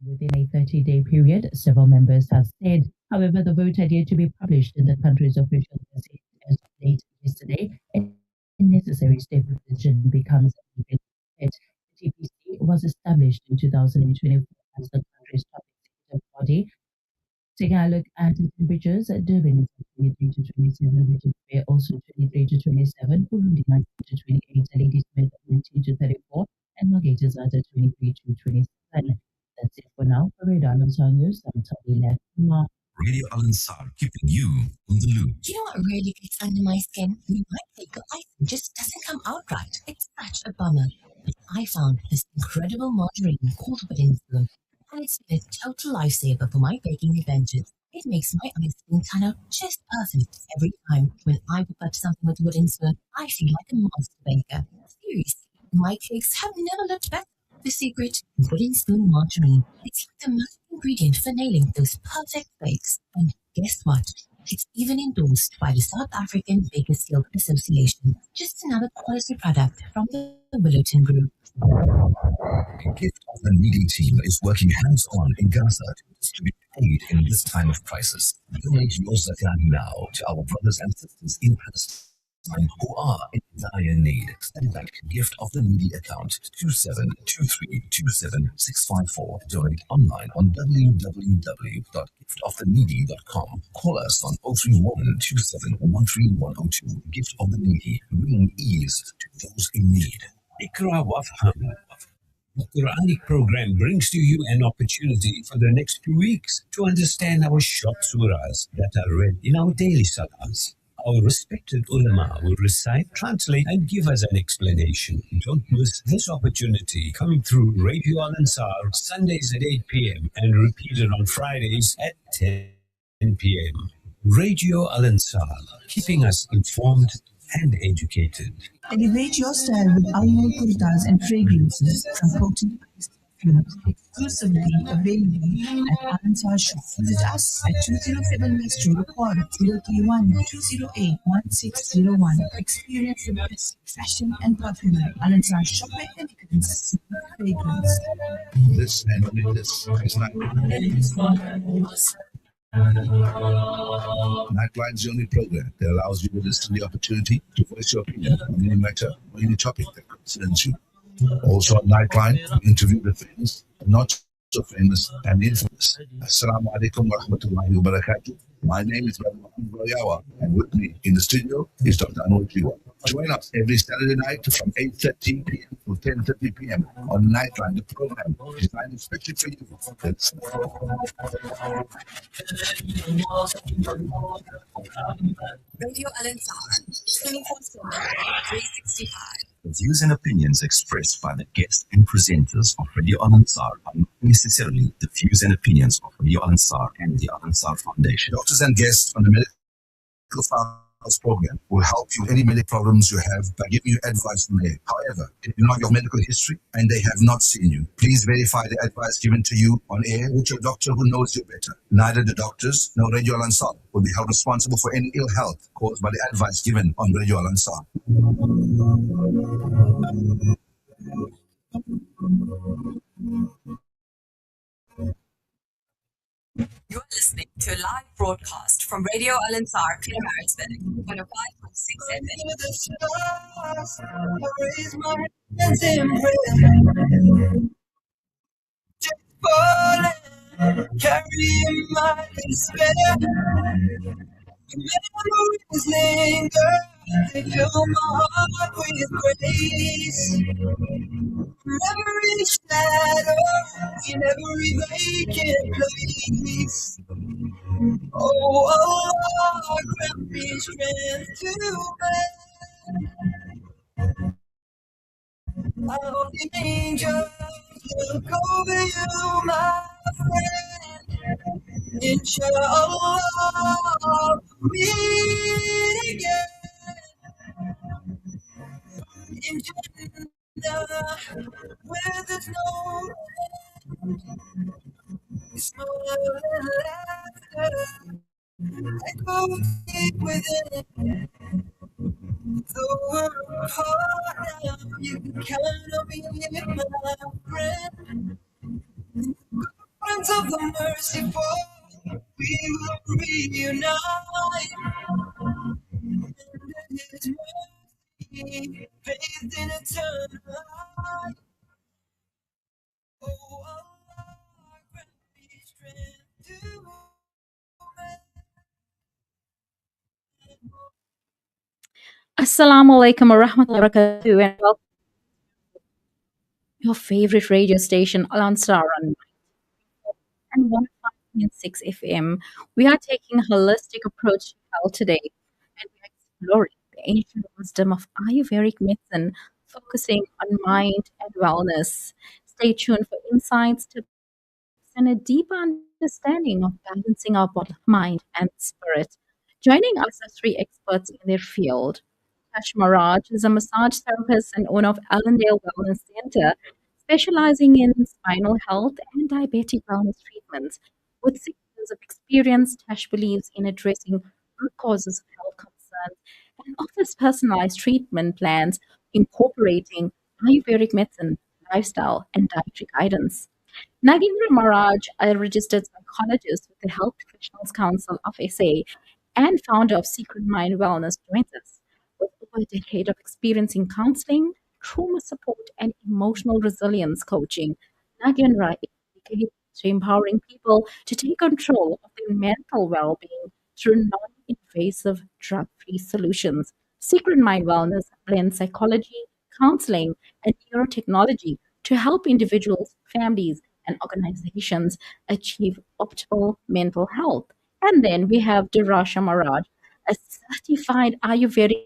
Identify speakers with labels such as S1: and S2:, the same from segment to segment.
S1: Within a 30-day period, several members have stayed. However, the vote had yet to be published in the country's official gazette as of late yesterday. A necessary step if the decision becomes legal. The TPC was established in 2024 as the country's top executive body. Taking a look at the temperatures, Durban is at 23 to 27, Richards Bay also 23 to 27, Burundi 19 to 28, Ladysmith 19 to 34, and Margate is at 23 to 27. That's it for now. For Radar on News, I'm Tony Left.
S2: Radio Al-Ansar, keeping you on the loop.
S3: You know what really gets under my skin? When my facial icing just doesn't come out right. It's such a bummer. But I found this incredible margarine called Spoon, and it's been a total lifesaver for my baking adventures. It makes my icing turn out just perfect every time. When I whip up something with wooden spoon, I feel like a monster baker. Seriously, my cakes have never looked better. The secret, wooden spoon margarine. It's like the magic ingredient for nailing those perfect bakes. And guess what? It's even endorsed by the South African Bakers Guild Association. Just another quality product from the Willowton Group.
S2: The Gift of the Needy team is working hands-on in Gaza to distribute aid in this time of crisis. Donate your zakat now to our brothers and sisters in Palestine who are in dire need. Send back Gift of the Needy account 27232764. Donate online on www.giftoftheneedy.com. Call us on 03127131102. Gift of the Needy, bringing ease to those in need.
S4: Ikra Wafham. The Quranic program brings to you an opportunity for the next 2 weeks to understand our short surahs that are read in our daily salahs. Our respected ulama will recite, translate, and give us an explanation. Don't miss this opportunity coming through Radio Al-Ansar Sundays at 8 p.m. and repeated on Fridays at 10 p.m. Radio Al-Ansar, keeping us informed and educated.
S5: Elevate your style with Almond kurtas and fragrances from potent perfumes, exclusively available at Al-Ansar Shop. Visit us at 207 West Road, call 031-208-1601. Experience the best fashion and perfume. Al-Ansar Shop by Elegance, fragrance.
S6: This and only this is Nightline is the only program that allows you to listen to the opportunity to voice your opinion on any matter or any topic that concerns you. Also on Nightline, we interview the famous, not so famous, and infamous. Assalamu alaikum wa rahmatullahi wa barakatuh. My name is Brother Muhammad Royawa, and with me in the studio is Dr. Anwar Jiwa. Join us every Saturday night from 8:30 p.m. to 10:30 p.m. on Nightline, the program designed especially for you.
S3: Radio Al-Ansar, 24/7, 365.
S2: The views and opinions expressed by the guests and presenters of Radio Al-Ansar are not necessarily the views and opinions of Radio Al-Ansar and the Al-Ansar Foundation.
S6: Doctors and guests on the Medical Files program will help you with any medical problems you have by giving you advice on air. However, if you know your medical history and they have not seen you, please verify the advice given to you on air with your doctor who knows you better. Neither the doctors nor Radio Al-Ansar will be held responsible for any ill health caused by the advice given on Radio Al-Ansar.
S3: You're listening to a live broadcast from Radio Al-Ansar, Pietermaritzburg, 105.6
S7: FM. Carrying my despair. Memories linger, they fill my heart with grace. Memories shadow in every vacant place. Oh, Allah, grant me strength to bear. Only angels look over you, my friend. Inshallah, meet again in Jannah, where there's no smile and laughter. Echo deep within. Though we're apart now, you can count on me, my friend. hearts of the merciful, we will reunite. And His mercy, bathed in eternal light. Oh, Allah, grant me strength to
S8: Assalamu alaikum wa rahmatullahi wa barakatuh, and welcome to your favorite radio station, Al Ansar on and 105.6 FM. We are taking a holistic approach to health today, and we are exploring the ancient wisdom of Ayurvedic medicine, focusing on mind and wellness. Stay tuned for insights, tips, and a deeper understanding of balancing our body, mind, and spirit. Joining us are three experts in their field. Tash Maharaj is a massage therapist and owner of Allendale Wellness Center, specializing in spinal health and diabetic wellness treatments. With 6 years of experience, Tash believes in addressing root causes of health concerns and offers personalized treatment plans incorporating Ayurvedic medicine, lifestyle, and dietary guidance. Nagindra Maharaj, a registered psychologist with the Health Professionals Council of SA and founder of Secret Mind Wellness, joins us. With over a decade of experience in counseling, trauma support, and emotional resilience coaching, Nagindra is dedicated to empowering people to take control of their mental well being through non invasive drug free solutions. Secret Mind Wellness blends psychology, counseling, and neurotechnology to help individuals, families, and organizations achieve optimal mental health. And then we have Derasha Maharaj, a certified Ayurvedic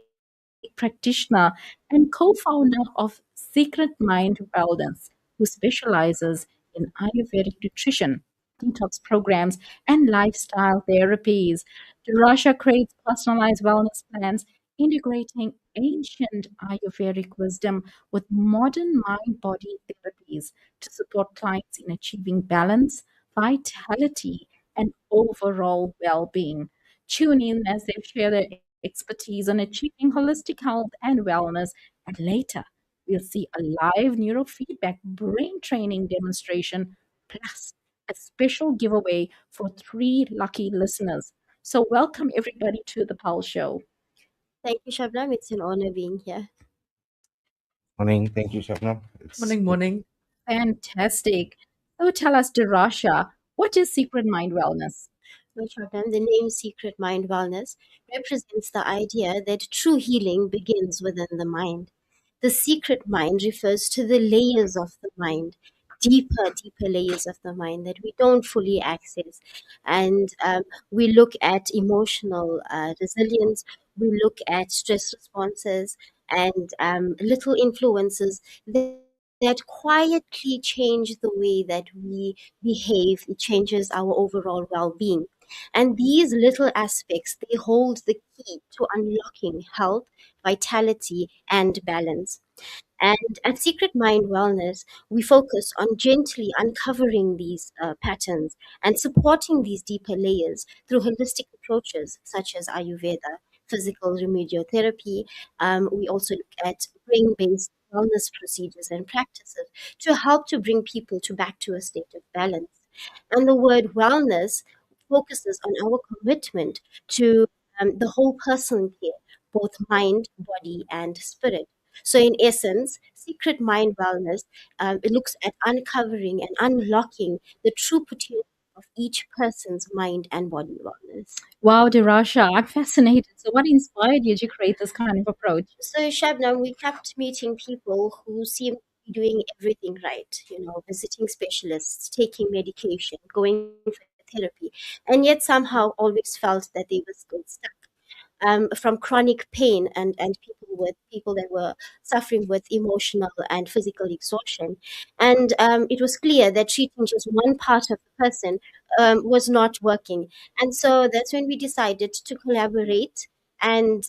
S8: practitioner and co-founder of Secret Mind Wellness, who specializes in Ayurvedic nutrition, detox programs, and lifestyle therapies. Derasha creates personalized wellness plans integrating ancient Ayurvedic wisdom with modern mind body therapies to support clients in achieving balance, vitality, and overall well being. Tune in as they share their expertise on achieving holistic health and wellness. And later, we'll see a live neurofeedback brain training demonstration, plus a special giveaway for three lucky listeners. So, welcome everybody to the Pulse Show.
S9: Thank you, Shabnam. It's an honor being here.
S10: Morning. Thank you, Shapna. It's
S11: Morning.
S8: Fantastic. So, tell us, Derasha, what is Secret Mind Wellness?
S9: Well, Shabnam, the name Secret Mind Wellness represents the idea that true healing begins within the mind. The secret mind refers to the layers of the mind, deeper layers of the mind that we don't fully access. And we look at emotional resilience, we look at stress responses, and little influences that quietly change the way that we behave. It changes our overall well being. And these little aspects, they hold the key to unlocking health, vitality, and balance. And at Secret Mind Wellness, we focus on gently uncovering these patterns and supporting these deeper layers through holistic approaches such as Ayurveda, physical remedial therapy. We also look at brain based wellness procedures and practices to help to bring people to back to a state of balance. And the word wellness focuses on our commitment to the whole person care, both mind, body, and spirit. So, in essence, Secret Mind Wellness it looks at uncovering and unlocking the true potential of each person's mind and body wellness.
S8: Wow, Derasha, I'm fascinated. So, what inspired you to create this kind of approach?
S9: So, Shabnam, we kept meeting people who seemed to be doing everything right, visiting specialists, taking medication, going for therapy, and yet somehow always felt that they were still stuck. From chronic pain and people that were suffering with emotional and physical exhaustion, and it was clear that treating just one part of the person was not working, and so that's when we decided to collaborate and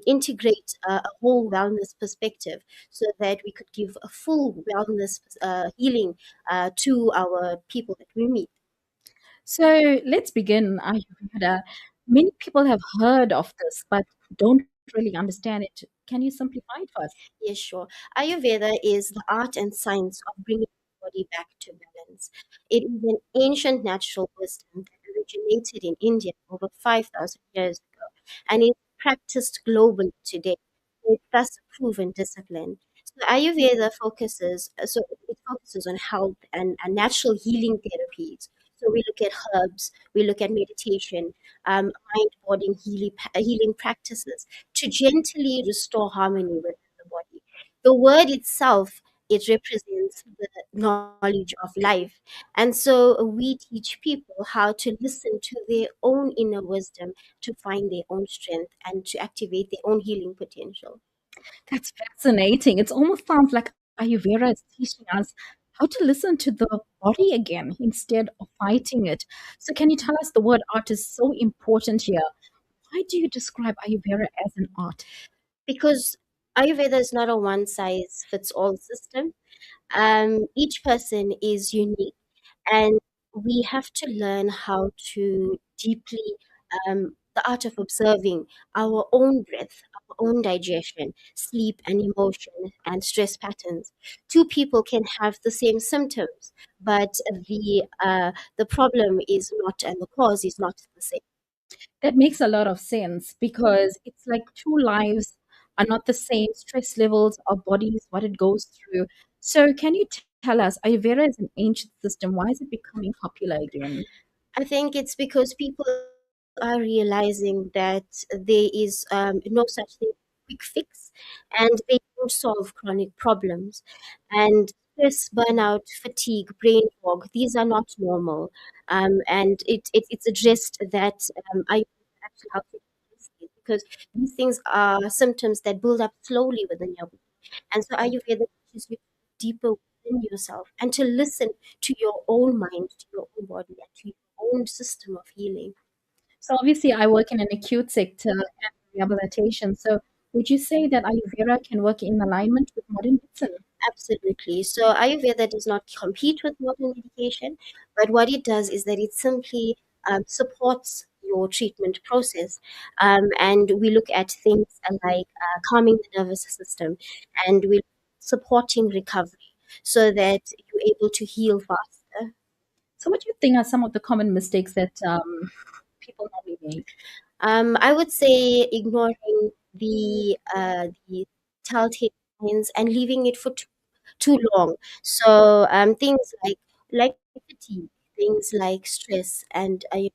S9: integrate a whole wellness perspective so that we could give a full wellness healing to our people that we meet.
S8: So, let's begin Ayurveda. Many people have heard of this, but don't really understand it. Can you simplify it for us?
S9: Yes, sure. Ayurveda is the art and science of bringing the body back to balance. It is an ancient natural wisdom that originated in India over 5,000 years ago and is practiced globally today. It's thus a proven discipline. So Ayurveda focuses on health and natural healing therapies. So we look at herbs, we look at meditation, mind-body healing practices to gently restore harmony within the body. The word itself, it represents the knowledge of life. And so we teach people how to listen to their own inner wisdom to find their own strength and to activate their own healing potential.
S8: That's fascinating. It almost sounds like Ayurveda is teaching us how to listen to the body again instead of fighting it. So, can you tell us the word art is so important here? Why do you describe Ayurveda as an art?
S9: Because Ayurveda is not a one size fits all system. Each person is unique, and we have to learn how to deeply the art of observing our own breath, our own digestion, sleep and emotion and stress patterns. Two people can have the same symptoms, but the problem is not, and the cause is not the same.
S8: That makes a lot of sense because it's like two lives are not the same, stress levels, our bodies, what it goes through. So, can you tell us, Ayurveda is an ancient system. Why is it becoming popular again?
S9: I think it's because people are realizing that there is no such thing as a quick fix, and they don't solve chronic problems. And stress, burnout, fatigue, brain fog, these are not normal. And it's addressed that I actually help you address these because these things are symptoms that build up slowly within your body. And so Ayurveda teaches you to look deeper within yourself and to listen to your own mind, to your own body, and to your own system of healing.
S8: So, obviously, I work in an acute sector and rehabilitation. So, would you say that Ayurveda can work in alignment with modern medicine?
S9: Absolutely. So Ayurveda does not compete with modern medication, but what it does is that it simply supports your treatment process. And we look at things like calming the nervous system, and we supporting recovery so that you're able to heal faster.
S8: So, what do you think are some of the common mistakes that people normally make?
S9: I would say ignoring the telltale signs and leaving it for too long. So things like fatigue, things like stress, and pain,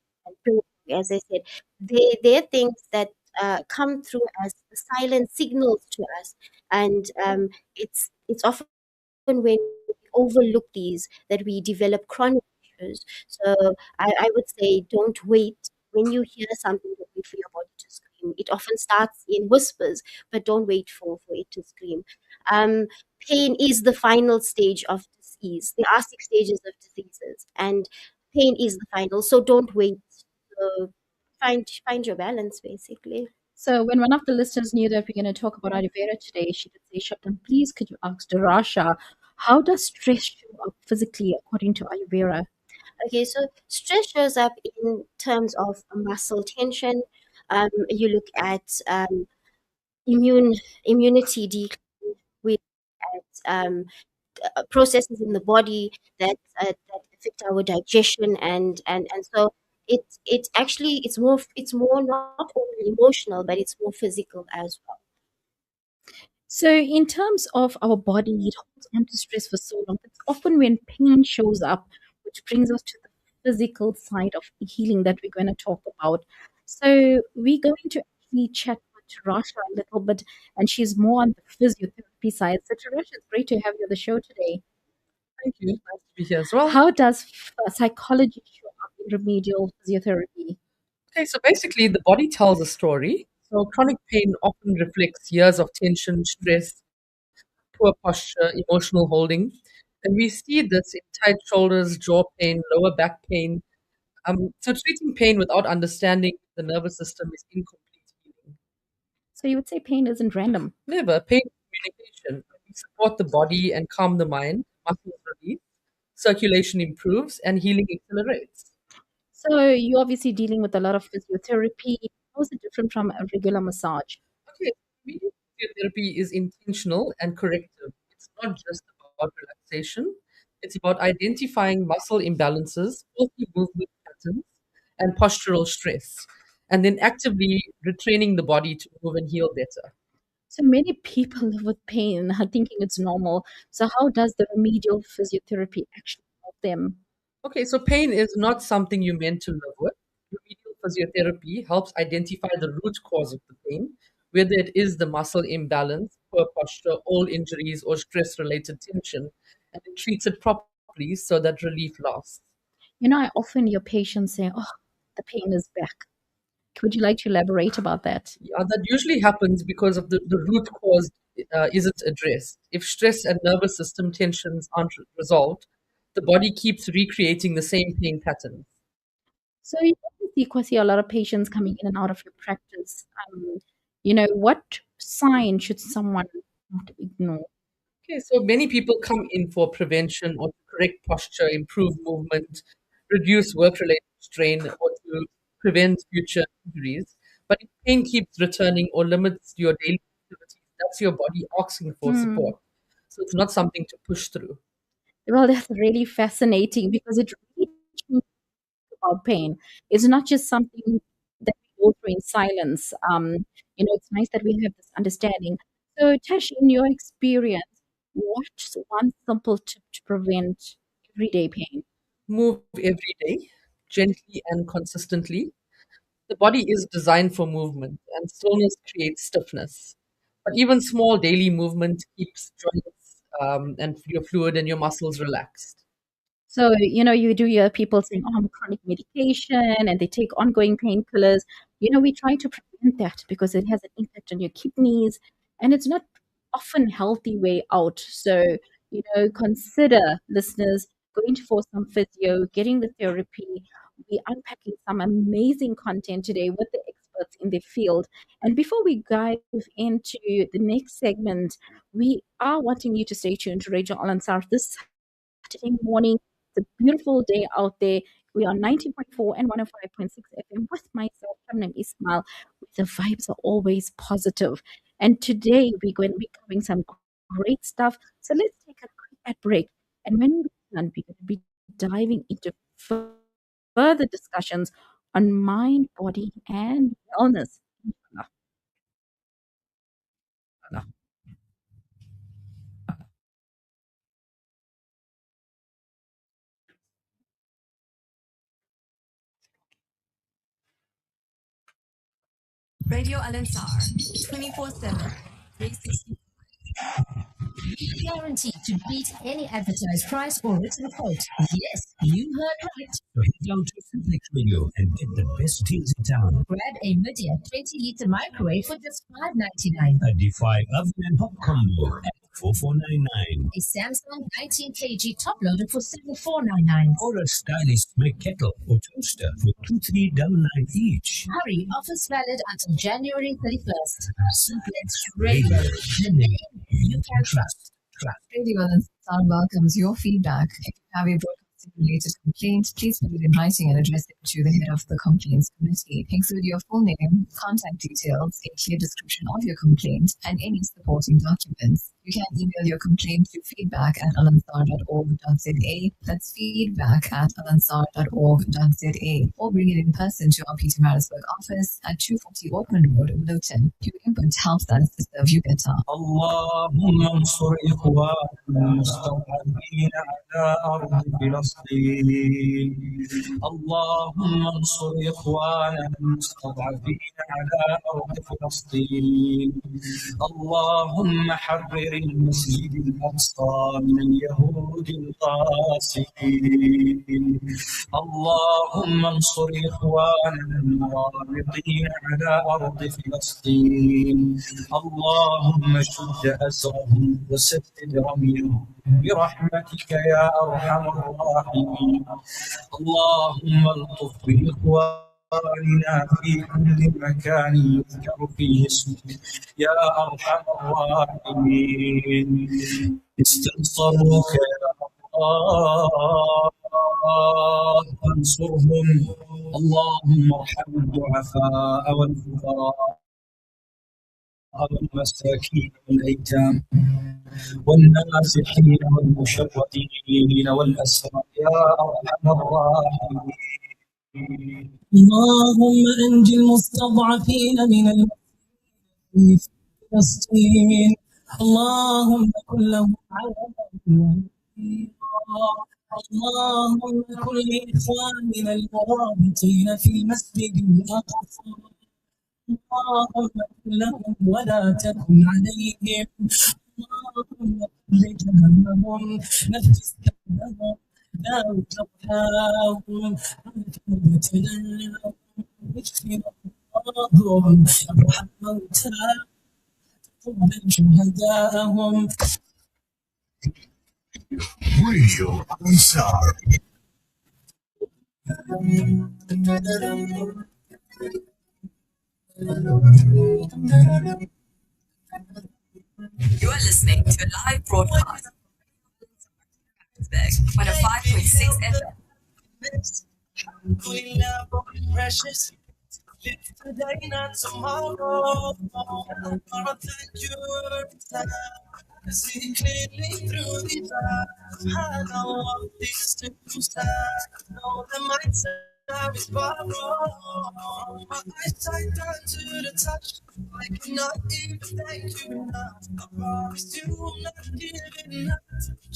S9: as I said, they're things that come through as silent signals to us, and it's often when we overlook these that we develop chronic issues. So I would say don't wait. When you hear something, don't wait for your body to scream. It often starts in whispers, but don't wait for it to scream. Um, Pain is the final stage of disease. There are 6 stages of diseases, and pain is the final. So don't wait. So find your balance, basically.
S8: So, when one of the listeners knew that we're going to talk about Ayurveda today, she did say, Shubnam, please could you ask Derasha, how does stress show up physically according to Ayurveda?
S9: Okay, so stress shows up in terms of muscle tension. You look at immunity decline. We look at processes in the body that affect our digestion, and so it's more not only emotional, but it's more physical as well.
S8: So, in terms of our body, it holds on to stress for so long. It's often when pain shows up, which brings us to the physical side of healing that we're going to talk about. So, we're going to actually chat with Tarasha a little bit, and she's more on the physiotherapy side. So, Tarasha, it's great to have you on the show today.
S11: Thank you. Nice to be here as well.
S8: How does psychology show up in remedial physiotherapy?
S11: Okay, so basically, the body tells a story. So, chronic pain often reflects years of tension, stress, poor posture, emotional holding. And we see this in tight shoulders, jaw pain, lower back pain. So, treating pain without understanding the nervous system is incomplete healing.
S8: So, you would say pain isn't random.
S11: Never. Pain is communication. We support the body and calm the mind, muscles release, circulation improves, and healing accelerates.
S8: So, you're obviously dealing with a lot of physiotherapy. How is it different from a regular massage?
S11: Okay, immediate physiotherapy is intentional and corrective. It's not just about relaxation, It's about identifying muscle imbalances, faulty movement patterns, and postural stress, and then actively retraining the body to move and heal better.
S8: So many people live with pain thinking it's normal. So how does the remedial physiotherapy actually help them?
S11: Okay, so pain is not something you're meant to live with. Remedial physiotherapy helps identify the root cause of the pain, whether it is the muscle imbalance, poor posture, old injuries, or stress related tension, and it treats it properly so that relief lasts.
S8: I often hear patients say, "Oh, the pain is back." Would you like to elaborate about that?
S11: Yeah, that usually happens because of the root cause isn't addressed. If stress and nervous system tensions aren't resolved, the body keeps recreating the same pain patterns.
S8: So you see a lot of patients coming in and out of your practice. What sign should someone not ignore?
S11: Okay, so many people come in for prevention or to correct posture, improve movement, reduce work related strain, or to prevent future injuries. But if pain keeps returning or limits your daily activities, that's your body asking for
S8: Hmm.
S11: support. So it's not something to push through.
S8: Well, that's really fascinating because it really teaches about pain. It's not just something that we go through in silence. It's nice that we have this understanding. So, Tash, in your experience, what's one simple tip to prevent everyday pain?
S11: Move every day, gently and consistently. The body is designed for movement, and stillness creates stiffness. But even small daily movement keeps joints and your fluid and your muscles relaxed.
S8: So, you do hear people saying, oh, I'm chronic medication and they take ongoing painkillers. We try to prevent that because it has an impact on your kidneys and it's not often healthy way out. So, consider listeners going for some physio, getting the therapy. We're unpacking some amazing content today with the experts in the field. And before we dive into the next segment, we are wanting you to stay tuned to Radio Al Ansar this Saturday morning. It's a beautiful day out there. We are 90.4 and 105.6 FM with myself, Shubnum Ismail, where the vibes are always positive. And today we're going to be covering some great stuff. So let's take a quick ad break. And when we return, we're going to be diving into further discussions on mind, body, and wellness.
S3: Radio Al Ansar, 24/7, 360. Guaranteed to beat any advertised price or written quote. Yes, you heard right.
S4: So head down to Simplex Radio and get the best deals in town.
S3: Grab a Midea 20-liter microwave for just $5.99.
S4: A Defy oven and hot combo at 4499.
S3: A Samsung 19 kg top loader for $74.99.
S4: Or a stylish Mac kettle or toaster for 2399 each.
S3: Hurry, offers valid until January 31st.
S4: Simplex Radio, the name you can trust.
S12: Radio Al welcomes your feedback. If you have a broadcasting related complaint, please put it in writing and address it to the head of the complaints committee. Include your full name, contact details, a clear description of your complaint, and any supporting documents. You can email your complaint to feedback@alansar.org.za. That's feedback@alansar.org.za. Or bring it in person to our Peter Marisburg office at 240 Orkman Road, Luton. Your input helps us to serve you better.
S7: اللهم انصر إخواننا المستضعفين على أرض فلسطين. اللهم انصر إخواننا المستضعفين على أرض فلسطين. اللهم حرر المسجد الأقصى من اليهود الغاصبين. اللهم انصر إخواننا المرابطين على أرض فلسطين. اللهم شد أسرهم وسدد رميهم برحمتك يا أرحم الراحمين. اللهم الطف بإخواننا في كل مكان يذكر فيه اسمك يا أرحم الراحمين. استنصروك يا الله فانصرهم. اللهم ارحم الضعفاء والفقراء والمساكين والأيتام. والناصحين والمشردين والأسرى يا أرحم الراحمين. اللهم أنج المستضعفين من المسلمين في فلسطين. اللهم كن لهم عونا اللهم كن لإخواننا المرابطين في المسجد الأقصى. اللهم كن لهم ولا تكن عليهم. اللهم كن لجهنم نفس كربهم داو جرحاهم ابتلاهم اشف مرضاهم ارحم موتاهم تقبل شهداءهم.
S2: Radio Ansar.
S12: You are listening to a live broadcast on a 5.6 FM.
S7: Precious. Live today, not tomorrow. I thank you every time. I see clearly through the eyes. I know what these two stand. Know that my time is borrowed. My eyesight down to the touch. I cannot even thank you enough. I promise you I'm not giving up.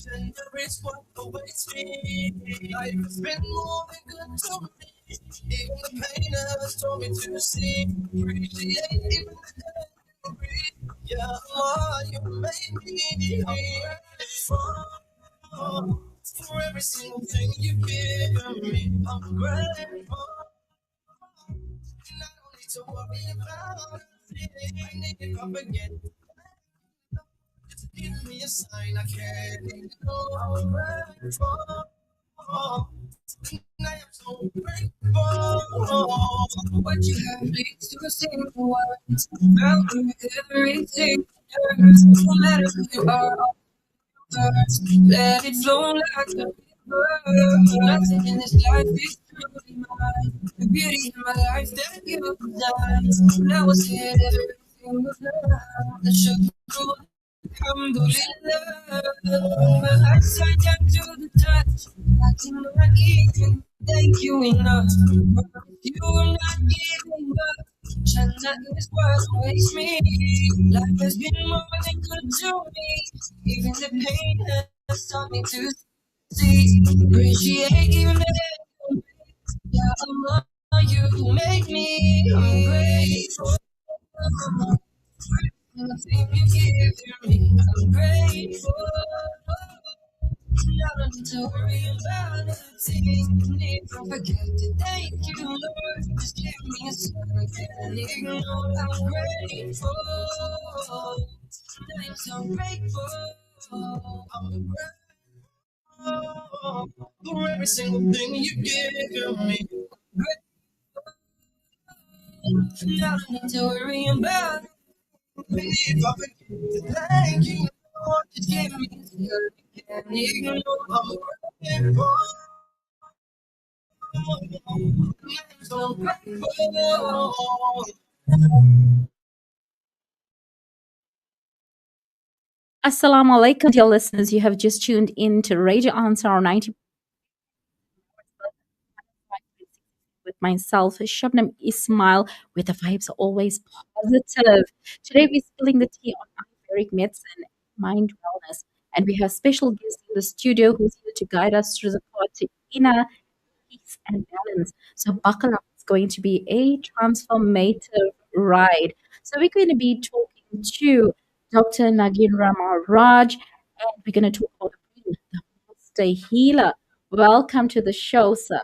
S7: Gender is what awaits me. Life has been more than good to me. Even the pain has told me to see. Appreciate even the breathe. Yeah, Allah, you made me. I'm grateful for every single thing you've given me. I'm grateful. And I don't need to worry about anything. If I forget, just give me a sign I can't ignore. I'm grateful. And I am so grateful. What you have leads to a single word. Found in everything. No matter who you are, let it flow like a river. Nothing in this life is truly mine. The beauty in my life that you designed. When I was here, everything was love. The sugar, alhamdulillah. My eyesight down to the touch. I cannot even thank you enough. You are not giving up. China is what makes me. Life has been more than good to me. Even the pain has taught me to see. Appreciate even the yeah, Allah, you make me. I'm grateful. Nothing you give me. I'm grateful. I don't need to worry about anything. If I forget to thank you, Lord, just give me a second and ignore. I'm grateful. I'm so grateful. I'm grateful for every single thing you give me. I don't need to worry about it. If I forget to thank you, Lord, just give me a second and ignore. I'm grateful.
S8: Assalamu alaikum, dear listeners. You have just tuned in to Radio Ansar 90 with myself, Shubnum Ismail, with the vibes always positive. Today we're spilling the tea on Ayurvedic medicine, mind wellness, and we have special guests in the studio who's here to guide us through the path to inner peace and balance. So buckle up. It's going to be a transformative ride. So we're going to be talking to Dr. Nagindra Maharaj, and we're going to talk about the master healer. Welcome to the show, sir.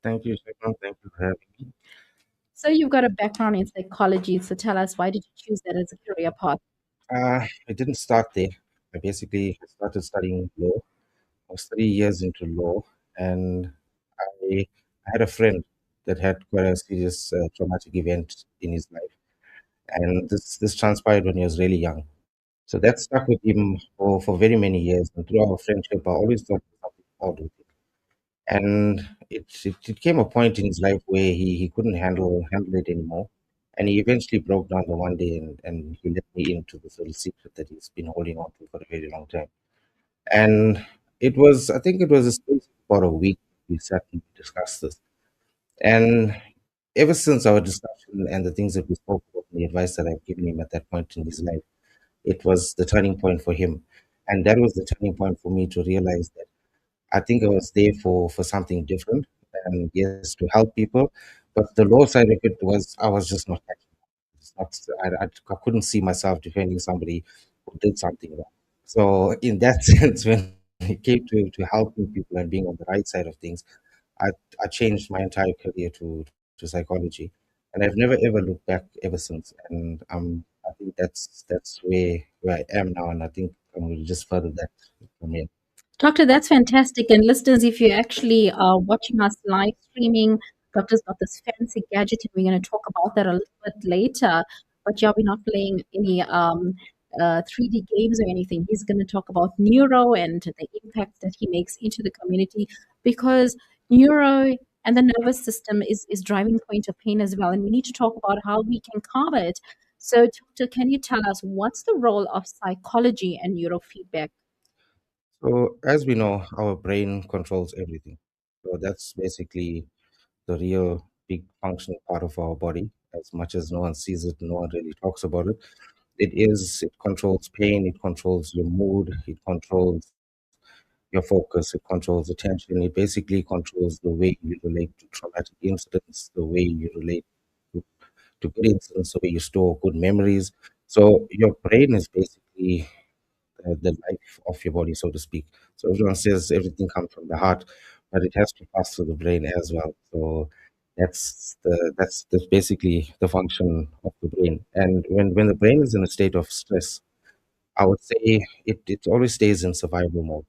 S10: Thank you, Shubham. Thank you for having me.
S8: So you've got a background in psychology. So tell us, why did you choose that as a career path?
S10: I didn't start there. I basically started studying law. I was 3 years into law, and I had a friend that had quite a serious traumatic event in his life, and this transpired when he was really young. So that stuck with him for very many years, and through our friendship, I always thought there was something odd with it. And it came a point in his life where he couldn't handle it anymore, And he eventually broke down the one day, and he let me into this little secret that he's been holding on to for a very long time. And I think it was a space of about a week we sat and discussed this. And ever since our discussion and the things that we spoke about and the advice that I've given him at that point in his life, it was the turning point for him. And that was the turning point for me to realize that I think I was there for something different, and yes, to help people. But the low side of it was I was just not catching up. It's not, I couldn't see myself defending somebody who did something wrong. So in that sense, when it came to helping people and being on the right side of things, I, I changed my entire career to psychology, and I've never ever looked back ever since. And I think that's where I am now, and I think I'm going to just further that from here.
S8: Doctor, that's fantastic. And listeners, if you're actually watching us live streaming, Doctor's got this fancy gadget, and we're going to talk about that a little bit later. But yeah, we're not playing any 3D games or anything. He's going to talk about neuro and the impact that he makes into the community, because neuro and the nervous system is driving point of pain as well. And we need to talk about how we can cover it. So, Doctor, can you tell us what's the role of psychology and neurofeedback?
S10: So, as we know, our brain controls everything. So, that's basically the real big functional part of our body. As much as no one sees it, no one really talks about it. It controls pain, it controls your mood, it controls your focus, it controls attention, it basically controls the way you relate to traumatic incidents, the way you relate to, to good incidents, the way you store good memories. So, your brain is basically the life of your body, so to speak. So everyone says everything comes from the heart, but it has to pass through the brain as well. So that's basically the function of the brain. And when the brain is in a state of stress, I would say it always stays in survival mode.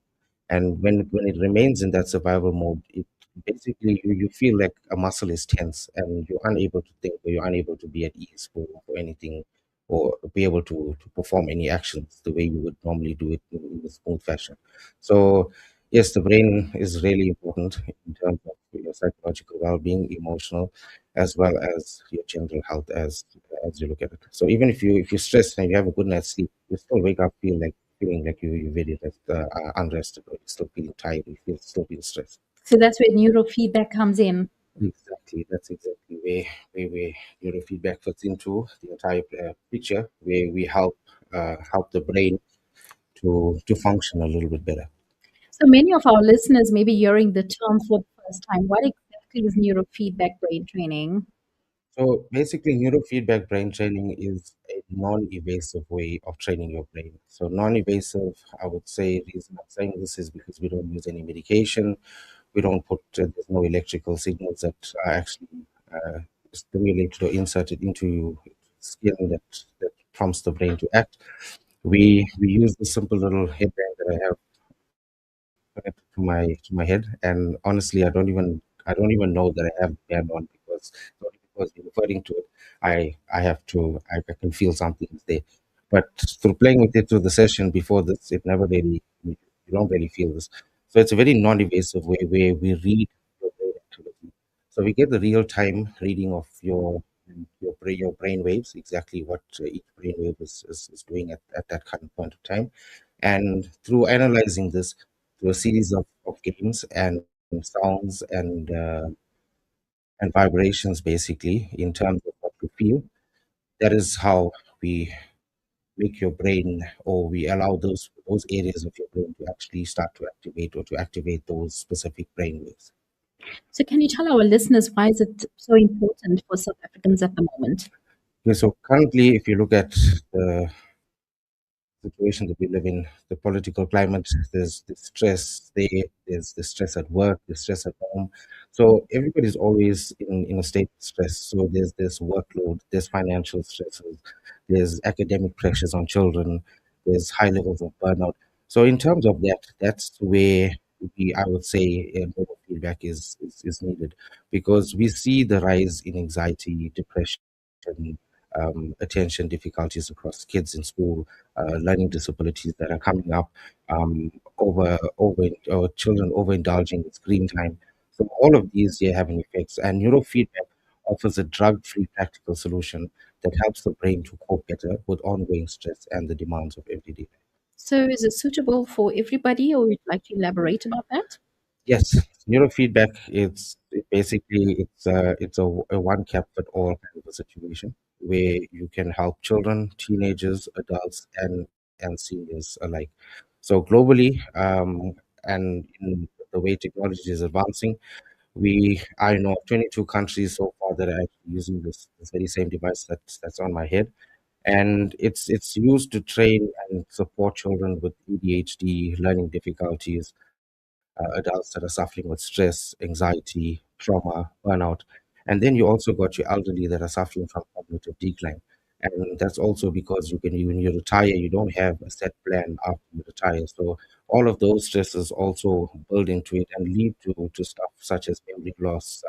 S10: And when it remains in that survival mode, it basically you feel like a muscle is tense and you're unable to think, or you're unable to be at ease for anything, or be able to perform any actions the way you would normally do it in a smooth fashion. So yes, the brain is really important in terms of your psychological well-being, emotional, as well as your general health as you look at it. So even if you're stressed and you have a good night's sleep, you still wake up feeling like you're very unrested, or you're still feeling tired, you still feel stressed.
S8: So that's where neurofeedback comes in.
S10: Exactly, that's exactly where neurofeedback fits into the entire picture, where we help the brain to function a little bit better.
S8: So many of our listeners may be hearing the term for the first time. What exactly is neurofeedback brain training?
S10: So basically, neurofeedback brain training is a non-evasive way of training your brain. So non-evasive, I would say, the reason I'm saying this is because we don't use any medication. We don't put, there's no electrical signals that are actually uh, stimulated or inserted into skin that prompts the brain to act. We use the simple little headband that I have connected to my head, and honestly, I don't even know that I have the band on, because only because you're referring to it, I have to I can feel something is there. But through playing with it through the session before this, it never really you don't really feel this. So it's a very non-invasive way where we read your brain activity. So we get the real time reading of your brain waves, exactly what each brain wave is doing at that kind of point of time. And through analyzing this through a series of games and sounds and vibrations, basically, in terms of what you feel, that is how we make your brain, or we allow those areas of your brain to actually start to activate, or to activate those specific brain waves.
S8: So can you tell our listeners why is it so important for South Africans at the moment?
S10: Okay, so currently, if you look at the situation that we live in, the political climate, there's the stress there, there's the stress at work, the stress at home. So everybody's always in a state of stress. So there's this workload, there's financial stresses, there's academic pressures on children, there's high levels of burnout. So in terms of that, that's where I would say feedback is needed, because we see the rise in anxiety, depression, attention difficulties across kids in school, learning disabilities that are coming up, or children overindulging in screen time. So all of these, yeah, having effects, and neurofeedback offers a drug-free practical solution that helps the brain to cope better with ongoing stress and the demands of everyday life.
S8: So is it suitable for everybody, or would you like to elaborate about that?
S10: Yes, neurofeedback is basically it's a one cap fit all kind of a situation where you can help children, teenagers, adults, and seniors alike. So globally, and in the way technology is advancing, I know of 22 countries so far that are actually using this very same device that's on my head, and it's used to train and support children with ADHD, learning difficulties, adults that are suffering with stress, anxiety, trauma, burnout. And then you also got your elderly that are suffering from cognitive decline. And that's also because when you retire, you don't have a set plan after you retire. So all of those stresses also build into it and lead to stuff such as memory loss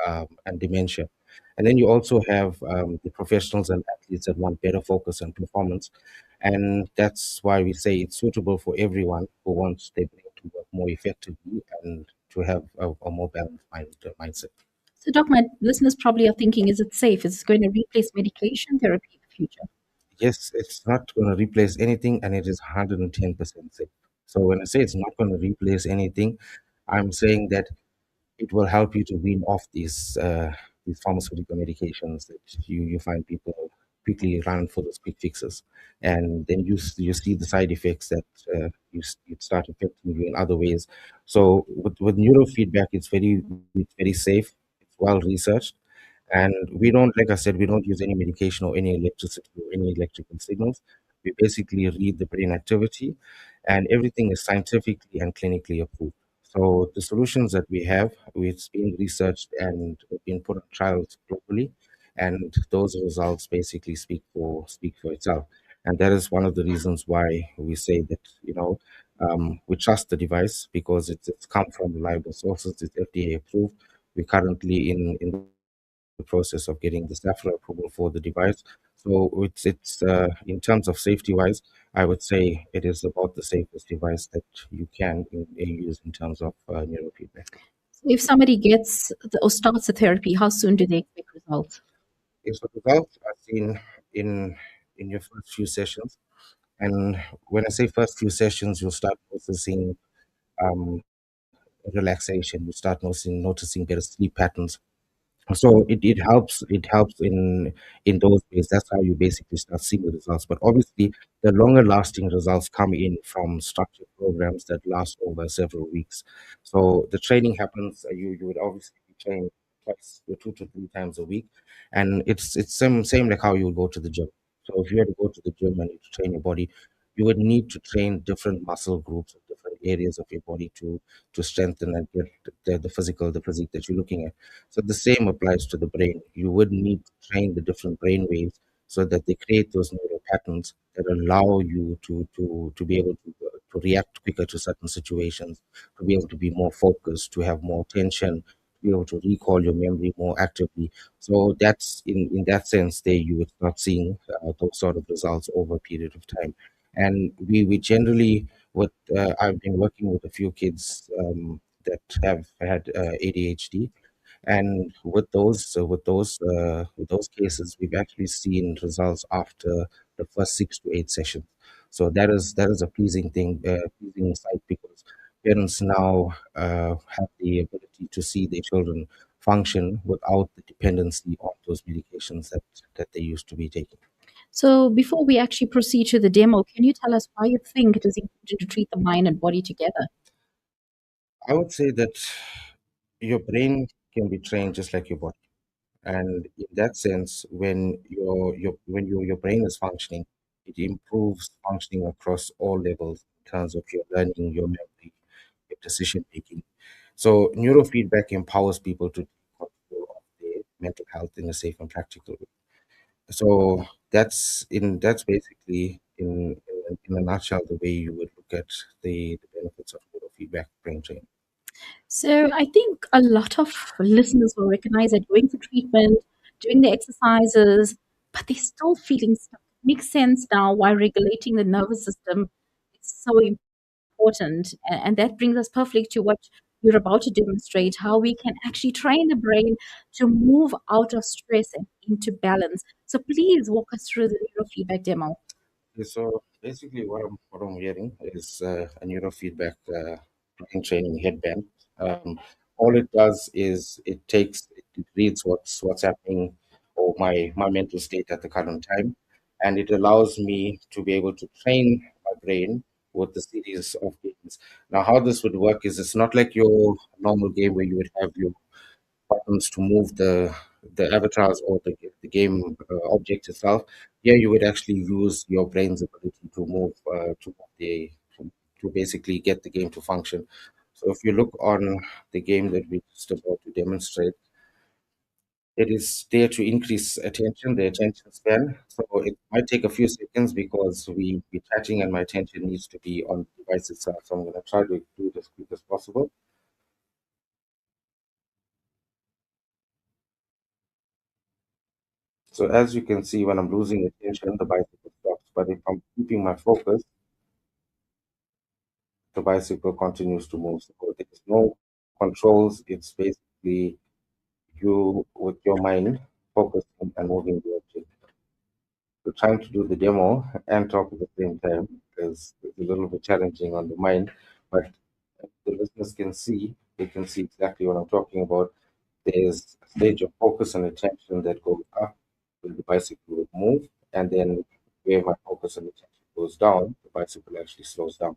S10: and dementia. And then you also have the professionals and athletes that want better focus and performance. And that's why we say it's suitable for everyone who wants their brain to work more effectively and to have a more balanced mindset.
S8: So, Doc, my listeners probably are thinking, is it safe? Is it going to replace medication therapy in the future?
S10: Yes, it's not going to replace anything, and it is 110% safe. So when I say it's not going to replace anything, I'm saying that it will help you to wean off these pharmaceutical medications that you find people quickly run for those quick fixes, and then you see the side effects that it start affecting you in other ways. So with neurofeedback, it's very safe, it's well researched, and we don't, like I said, we don't use any medication or any electricity or any electrical signals. We basically read the brain activity, and everything is scientifically and clinically approved. So the solutions that we have, it's being researched and been put on trials globally, and those results basically speak for itself. And that is one of the reasons why we say that we trust the device because it's come from reliable sources. It's FDA approved. We're currently in the process of getting the SAFRA approval for the device. So it's in terms of safety wise, I would say it is about the safest device that you can use in terms of neurofeedback.
S8: So if somebody or starts the therapy, how soon do they expect results?
S10: If the results are seen in in your first few sessions, and when I say first few sessions, you'll start noticing relaxation. You start noticing better sleep patterns. So it helps in those ways. That's how you basically start seeing the results. But obviously the longer lasting results come in from structured programs that last over several weeks. So the training happens, you would obviously be trained twice or 2 to 3 times a week, and it's same like how you would go to the gym. So if you had to go to the gym and you train your body, you would need to train different muscle groups or different areas of your body to strengthen and get the physique that you're looking at. So the same applies to the brain. You would need to train the different brain waves so that they create those neural patterns that allow you to be able to react quicker to certain situations, to be able to be more focused, to have more attention, to be able to recall your memory more actively. So that's in that sense, there you would start seeing those sort of results over a period of time. And we generally, what I've been working with a few kids that have had ADHD, and with those cases, we've actually seen results after the first 6 to 8 sessions. So that is a pleasing thing, pleasing sight, because parents now have the ability to see their children function without the dependency on those medications that they used to be taking.
S8: So before we actually proceed to the demo, can you tell us why you think it is important to treat the mind and body together?
S10: I would say that your brain can be trained just like your body. And in that sense, when your brain is functioning, it improves functioning across all levels in terms of your learning, your memory, your decision making. So neurofeedback empowers people to take control of their mental health in a safe and practical way. So that's basically in a nutshell the way you would look at the benefits of neurofeedback brain training.
S8: So I think a lot of listeners will recognize that going for treatment, doing the exercises, but they're still feeling stuck. It makes sense now why regulating the nervous system is so important. And that brings us perfectly to what you're about to demonstrate how we can actually train the brain to move out of stress and into balance. So please walk us through the neurofeedback demo.
S10: Okay, so basically, what I'm hearing is a neurofeedback brain training headband. All it does is it reads what's happening or my mental state at the current time, and it allows me to be able to train my brain with the series of games. Now, how this would work is it's not like your normal game where you would have your buttons to move the avatars or the game object itself. Here, you would actually use your brain's ability to basically get the game to function. So, if you look on the game that we just about to demonstrate, it is there to increase attention, the attention span. So it might take a few seconds because we're chatting and my attention needs to be on the device itself. So I'm going to try to do it as quick as possible. So as you can see, when I'm losing attention, the bicycle stops. But if I'm keeping my focus, the bicycle continues to move. So there's no controls. It's basically you with your mind focusing and moving the object. So trying to do the demo and talk at the same time is a little bit challenging on the mind. But the listeners can see, they can see exactly what I'm talking about. There's a stage of focus and attention that goes up where the bicycle would move, and then where my focus and attention goes down, the bicycle actually slows down.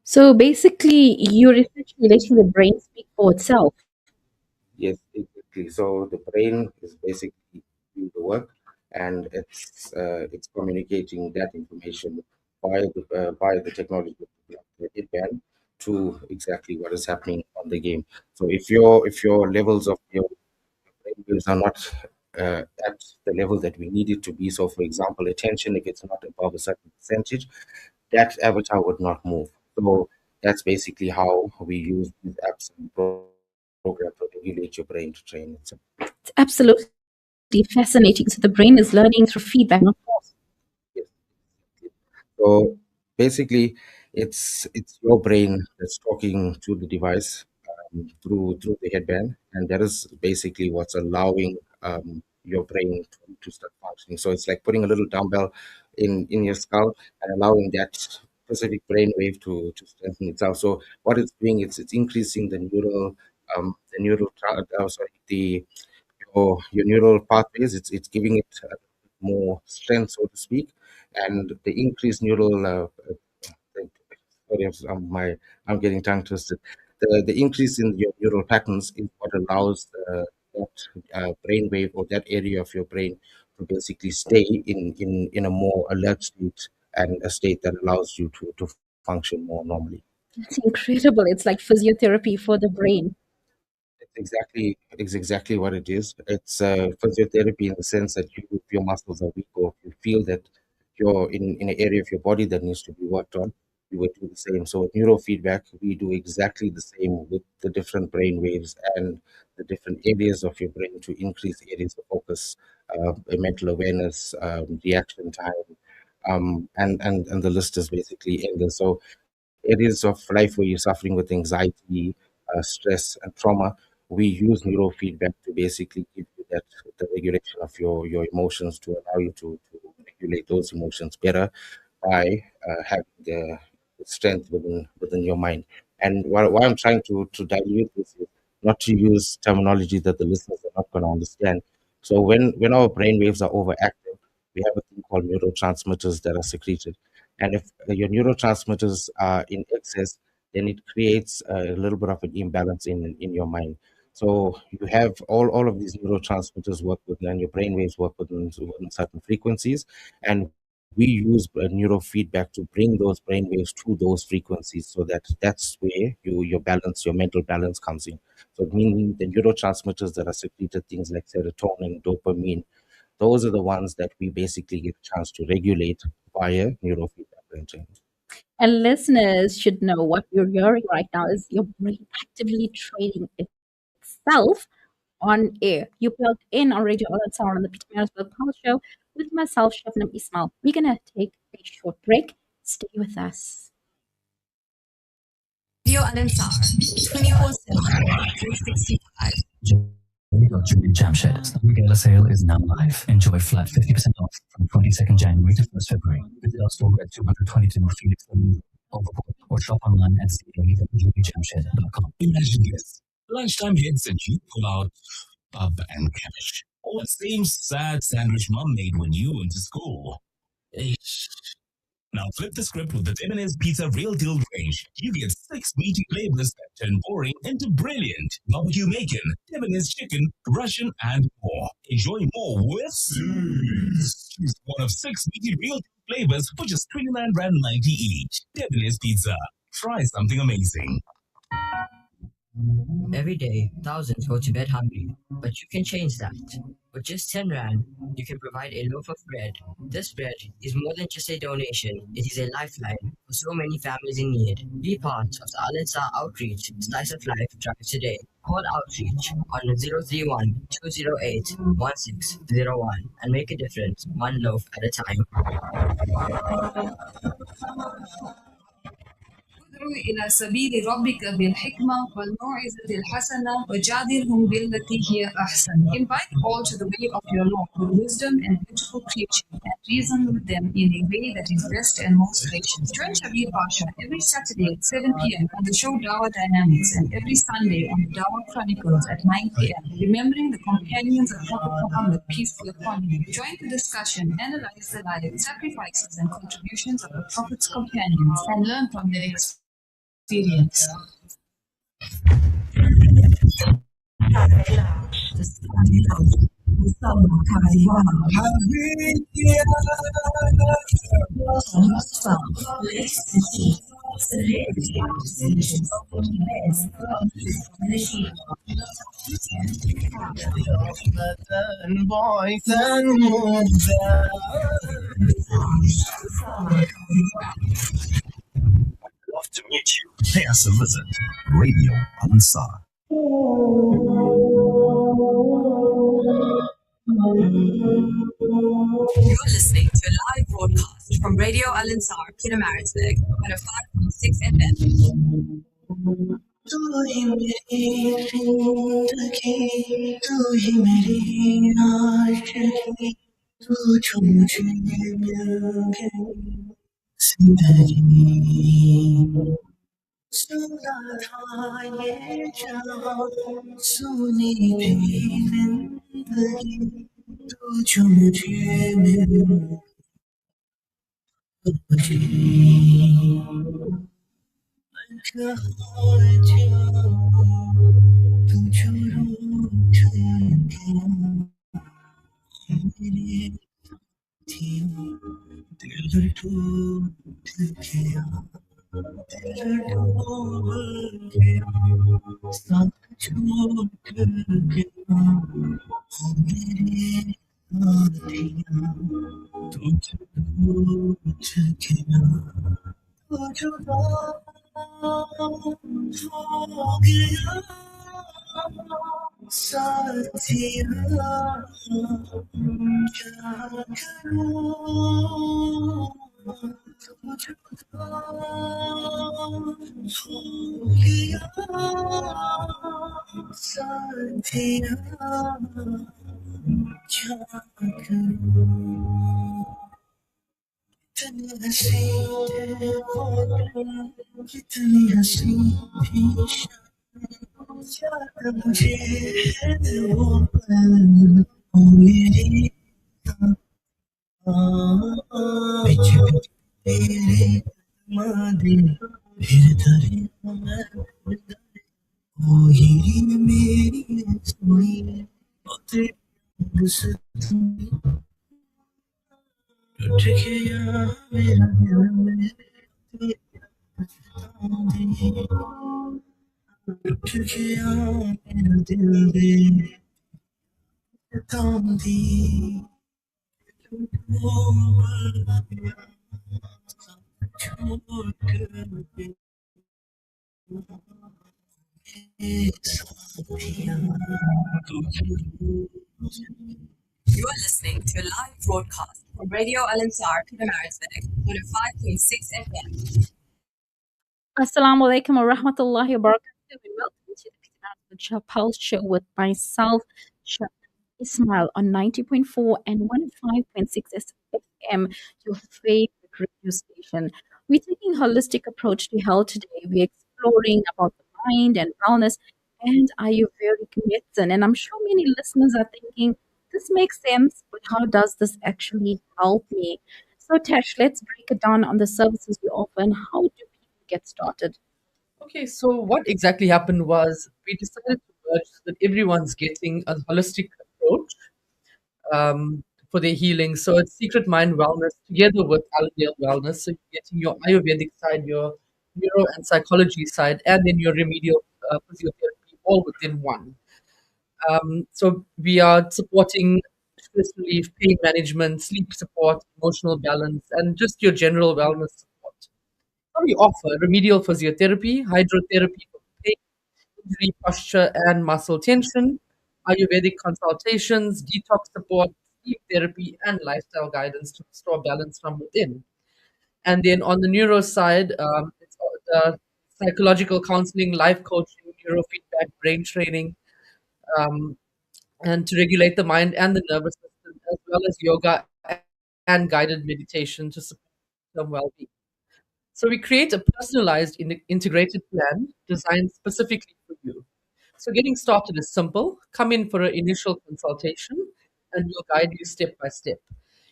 S8: So basically, you're essentially letting the brain speak for itself.
S10: Yes, exactly. So the brain is basically doing the work, and it's communicating that information via the technology of the headband to exactly what is happening on the game. So if your levels of your brain waves are not at the level that we need it to be, so for example, attention, if it's not above a certain percentage, that avatar would not move. So that's basically how we use these apps and programs to regulate your brain to train itself.
S8: It's absolutely fascinating. So the brain is learning through feedback, not force.
S10: Yes. So basically, it's your brain that's talking to the device through the headband, and that is basically what's allowing your brain to start functioning. So it's like putting a little dumbbell in your skull and allowing that specific brain wave to strengthen itself. So what it's doing, it's increasing the neural pathways. It's giving it more strength, so to speak, and the increased neural. Sorry, I'm getting tongue twisted. The increase in your neural patterns is what allows that brain wave or that area of your brain to basically stay in a more alert state and a state that allows you to function more normally.
S8: It's incredible. It's like physiotherapy for the brain.
S10: It's exactly what it is. It's physiotherapy in the sense that if your muscles are weak or if you feel that you're in an area of your body that needs to be worked on, you would do the same. So with neurofeedback, we do exactly the same with the different brain waves and the different areas of your brain to increase areas of focus, mental awareness, reaction time, and the list is basically endless. So areas of life where you're suffering with anxiety, stress, and trauma, we use neurofeedback to basically give you that the regulation of your emotions to allow you to regulate those emotions better by having the strength within your mind. And why I'm trying to dilute this is not to use terminology that the listeners are not going to understand. So when our brain waves are overactive, we have a thing called neurotransmitters that are secreted. And if your neurotransmitters are in excess, then it creates a little bit of an imbalance in your mind. So you have all of these neurotransmitters work with, and your brain waves work within certain frequencies, and we use neurofeedback to bring those brain waves to those frequencies, so that's where your balance, your mental balance comes in. So meaning the neurotransmitters that are secreted, things like serotonin, dopamine, those are the ones that we basically get a chance to regulate via neurofeedback brain training.
S8: And listeners should know what you're hearing right now is your brain actively training itself on air. You plugged in on Radio Alansar on the PMB Pulse Show with myself, Shubnum Ismail. We're going to take a short break.
S9: Stay with us.
S12: Radio Al-Ansar, 24/7, 365.
S2: Julie Jamshed. Summer Gala sale is now live. Enjoy flat 50% off from 22nd January to 1st February. Visit our store at 222 Phoenix Avenue, Overport, or shop online at juliejamshed.com. Imagine this. Lunchtime hits and you pull out pub and cabbage. All the same sad sandwich mom made when you went to school. Eesh. Now flip the script with the Demon's Pizza Real Deal range. You get 6 meaty flavors that turn boring into brilliant. Barbecue bacon, Demon's chicken, Russian, and more. Enjoy more with choose one of 6 meaty real deal flavors for just 29 Rand 90 each. Demon's Pizza. Try something amazing.
S13: Every day, thousands go to bed hungry, but you can change that. With just 10 Rand, you can provide a loaf of bread. This bread is more than just a donation, it is a lifeline for so many families in need. Be part of the Al-Ansar Outreach Slice of Life drive today. Call Outreach on 031 208 1601 and make a difference one loaf at a time.
S5: ادعو إلى سبيل ربك بالحكمة والموعظة الحسنة وجادلهم بالتي هي أحسن. Invite all to the way of your Lord with wisdom and beautiful preaching and reason with them in a way that is best and most gracious. Join Shabir Pasha every Saturday at 7 p.m. on the show Dawa Dynamics and every Sunday on the Dawa Chronicles at 9 p.m. Remembering the companions of Prophet Muhammad, peace be upon him. Join the discussion, analyze the lives, sacrifices and contributions of the Prophet's companions and learn from their experience.
S7: Boys and moves
S2: Love to meet you. Pay us a visit. Radio Al-Ansar.
S12: You're listening to a live broadcast from Radio Al-Ansar, Pietermaritzburg, 105.6 FM.
S7: तू ही मेरी जिंदगी तू ही मेरी आशिकी तू जो मुझे मिल गई जिंदगी सुना था ये जहां सुनी थी जिंदगी तू जो मुझे मिल गई साथिया क्या करूं तुझको हो गया साथिया क्या करूं कितनी हंसी कितनी हंसी थी याद मुझे वो पल ओ मेरी तेरे मादे फिर धरे ओ हीरी मेरी सोई ओ तेरी टूट गया मेरा दिल में टूट गया मेरा दिल में Tandi
S12: You are listening to a live broadcast
S14: from Radio Al Ansar, Peter Marisburg, 105.6 FM.
S8: Assalamu alaikum wa rahmatullahi wa barakatuh, and welcome to the PMB Pulse Show with myself, Shubnum Ismail, on 90.4 and 105.6 FM, your favorite radio station. We're taking a holistic approach to health today. We're exploring about the mind and wellness and Ayurvedic medicine. And I'm sure many listeners are thinking, this makes sense, but how does this actually help me? So, Tash, let's break it down on the services we offer and how do people get started.
S11: Okay, so what exactly happened was we decided to merge so that everyone's getting a holistic approach for their healing. So it's Secret Mind Wellness together with Allendale Wellness. So you're getting your Ayurvedic side, your neuro and psychology side, and then your remedial physiotherapy all within one. So we are supporting stress relief, pain management, sleep support, emotional balance, and just your general wellness support. So we offer remedial physiotherapy, hydrotherapy for pain, injury, posture, and muscle tension, Ayurvedic consultations, detox support, sleep therapy, and lifestyle guidance to restore balance from within. And then on the neuro side, it's all the psychological counseling, life coaching, neurofeedback, brain training, um, and to regulate the mind and the nervous system, as well as yoga and guided meditation to support long well-being. So we create a personalized, integrated plan designed specifically for you. So getting started is simple. Come in for an initial consultation, and we'll guide you step by step.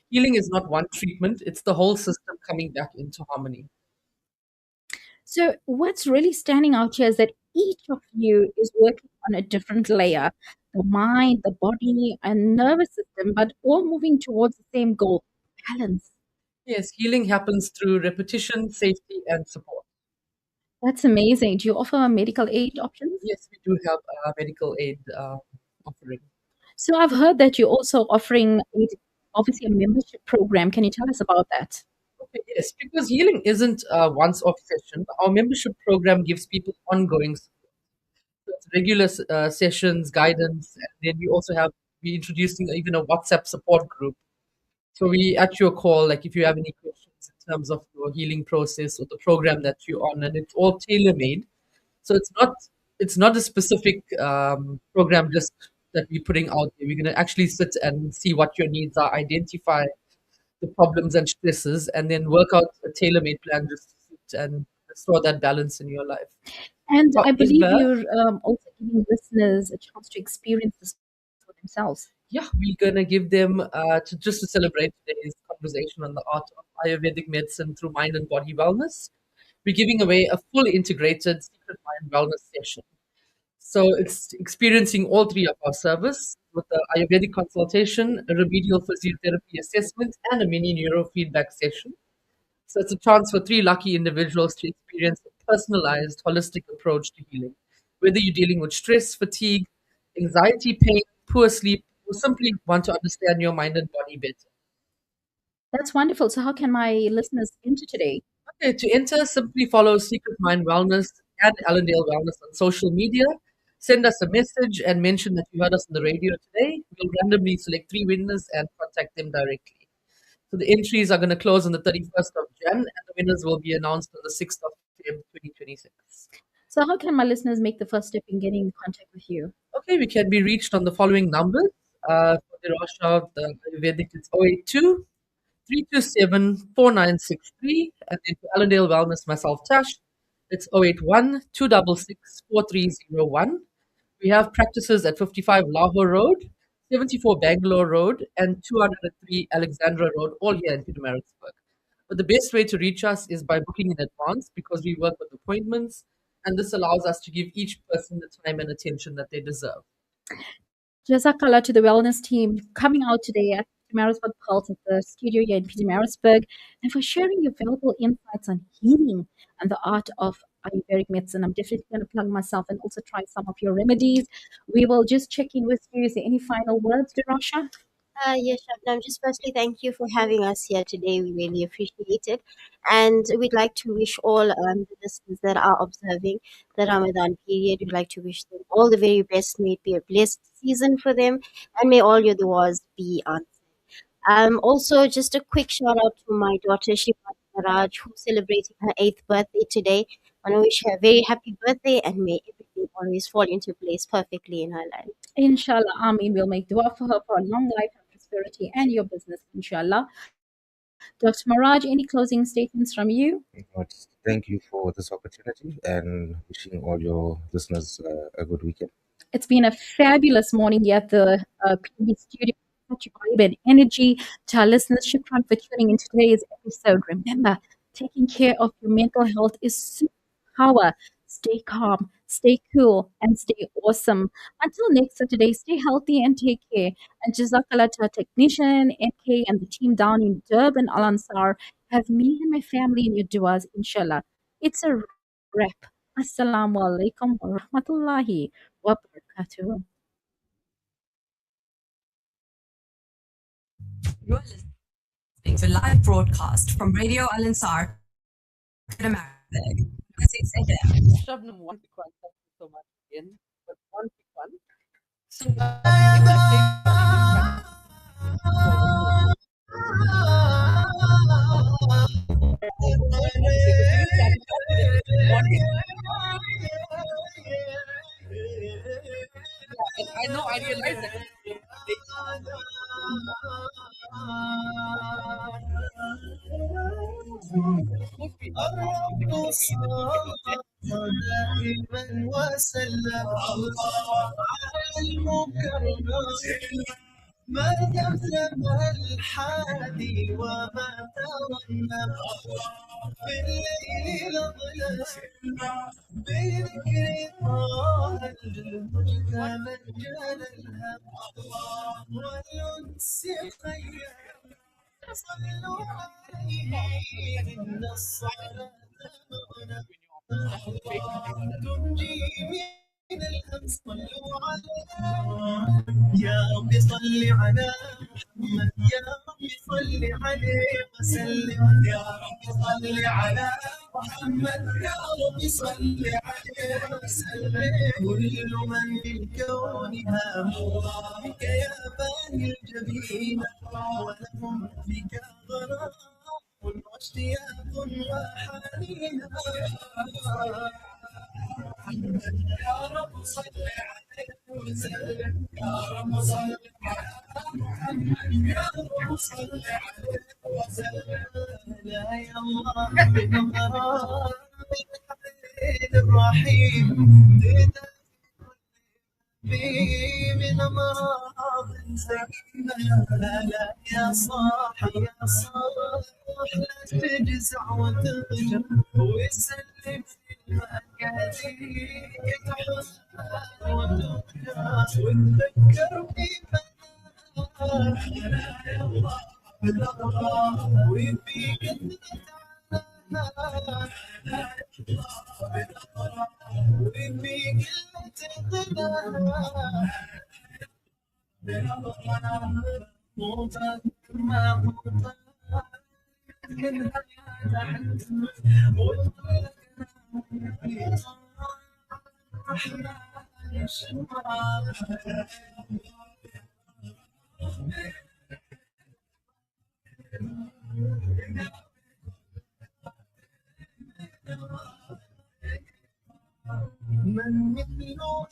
S11: Healing is not one treatment; it's the whole system coming back into harmony.
S8: So, what's really standing out here is that each of you is working on a different layer, the mind, the body, and nervous system, but all moving towards the same goal, balance.
S11: Yes, healing happens through repetition, safety, and support.
S8: That's amazing. Do you offer medical aid options?
S11: Yes, we do have a medical aid offering.
S8: So, I've heard that you're also offering obviously a membership program. Can you tell us about that?
S11: Okay, yes, because healing isn't a once-off session. Our membership program gives people ongoing support. So it's regular sessions, guidance, and then we introducing even a WhatsApp support group. So we at your call, like if you have any questions in terms of your healing process or the program that you're on, and it's all tailor-made. So it's not a specific program just that we're putting out there. We're going to actually sit and see what your needs are, identify the problems and stresses, and then work out a tailor-made plan just to suit and restore that balance in your life.
S8: And I believe
S11: However,
S8: you're also giving listeners a chance to experience this for themselves.
S11: yeah, we're gonna give them just to celebrate today's conversation on the art of Ayurvedic medicine through mind and body wellness. We're giving away a fully integrated secret mind wellness session. So it's experiencing all three of our service with the Ayurvedic consultation, a remedial physiotherapy assessment, and a mini neurofeedback session. So it's a chance for three lucky individuals to experience a personalized, holistic approach to healing. Whether you're dealing with stress, fatigue, anxiety, pain, poor sleep, or simply want to understand your mind and body better.
S8: That's wonderful. So, how can my listeners enter today?
S11: Okay, to enter, simply follow Secret Mind Wellness and Allendale Wellness on social media. Send us a message and mention that you heard us on the radio today. We'll randomly select three winners and contact them directly. So the entries are going to close on the 31st of Jan, and the winners will be announced on the 6th of Feb 2026.
S8: So, how can my listeners make the first step in getting in contact with you?
S11: Okay, we can be reached on the following numbers. For Derasha, the Ayurvedic, it's 082 327 4963. And then for Allendale Wellness, myself, Tash, it's 081 266 4301. We have practices at 55 Lahore Road, 74 Bangalore Road, and 203 Alexandra Road, all here in Pietermaritzburg. But the best way to reach us is by booking in advance because we work with appointments, and this allows us to give each person the time and attention that they deserve.
S8: Jazakallah to the wellness team coming out today at Marisburg Pulse at the studio here in Peter Marisburg and for sharing your valuable insights on healing and the art of Ayurvedic medicine. I'm definitely going to plug myself and also try some of your remedies. We will just check in with you. Is there any final words, Derasha?
S9: Yes, Shabnam, just firstly, thank you for having us here today. We really appreciate it. And we'd like to wish all the listeners that are observing the Ramadan period, we'd like to wish them all the very best. May it be a blessed season for them, and may all your du'as be answered. Also, just a quick shout out to my daughter Shiva Maharaj, who's celebrating her 8th birthday today. I want to wish her a very happy birthday and may everything always fall into place perfectly in her life.
S8: Inshallah, Ameen. We'll make dua for her for a long life and prosperity and your business, inshallah. Dr. Maraj, any closing statements from you?
S10: Thank you for this opportunity and wishing all your listeners a good weekend.
S8: It's been a fabulous morning here at the PMB studio. Such vibe and energy to our listeners. Shukran for tuning in today's episode. Remember, taking care of your mental health is superpower. Stay calm, stay cool, and stay awesome. Until next Saturday, stay healthy and take care. And Jazakallah to our technician, MK, and the team down in Durban, Al Ansar. Have me and my family in your duas, inshallah. It's a wrap. Assalamu alaikum wa rahmatullahi wa barakatuh.
S14: You're listening to live broadcast from Radio Al Ansar, Arabic, 6 FM.
S11: Shubnum, one quick one. Thank you so much again. But one quick one. So, in that and I know I realize that
S7: دائما وسلم على المكرم ما دمدم الحادي وما ترنم في الليل ظلم بذكر طه المجتمع جل الهم والأنس خير صلوا عليه إن الصلاة مغنى تنجي من الهمس صلوا عليه يا رب صل على محمد يا رب صل عليه وسلم يا رب صل على محمد يا رب صل عليه وسلم كل من بالكون هام بك يا باني الجبين ولهم بك غرام واشتياق وحنين يا رب صل عليه وسلم يا رب صل على محمد يا رب صل عليه وسلم لا يا الله الرحيم من أمراض سكينة لا يا صاحي يا صاح لا تجزع وتغجر وسلم المكاتيك تحس وتغجر وتذكر بما لا يا الله بالأغراض وفيك من مثله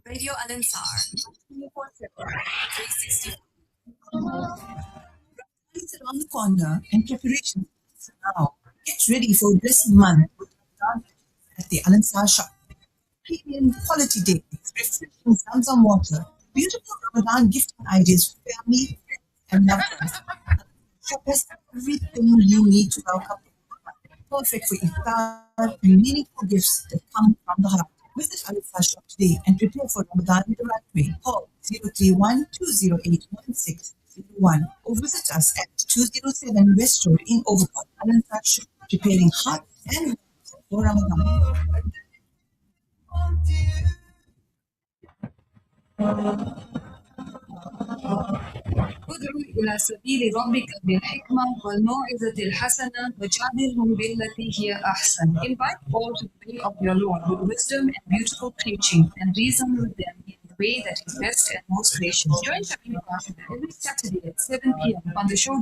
S14: Radio Al Ansar, 360.
S15: It's around the corner and preparations now. Get ready for Dressing Month with at the Al Ansar shop. Premium quality dates, refreshing Zamzam water, beautiful Ramadan gifting ideas for family, friends, and loved ones. Shop has everything you need to welcome. perfect for iftar and meaningful gifts that come from the heart. Visit Alisa shop today and prepare for Ramadan the right way. Call 031 or visit us at 207 West Road in Overcourt. Alisa shop, preparing heart and minds for Ramadan.
S5: ادعو إلى سبيل ربك بالحكمة والموعظة الحسنة وجادلهم بالتي هي أحسن. Invite all to the way of your Lord with wisdom and beautiful preaching, and reason with them in the way that is best and most gracious. Join Shabini Pasha every Saturday at 7 p.m. on the show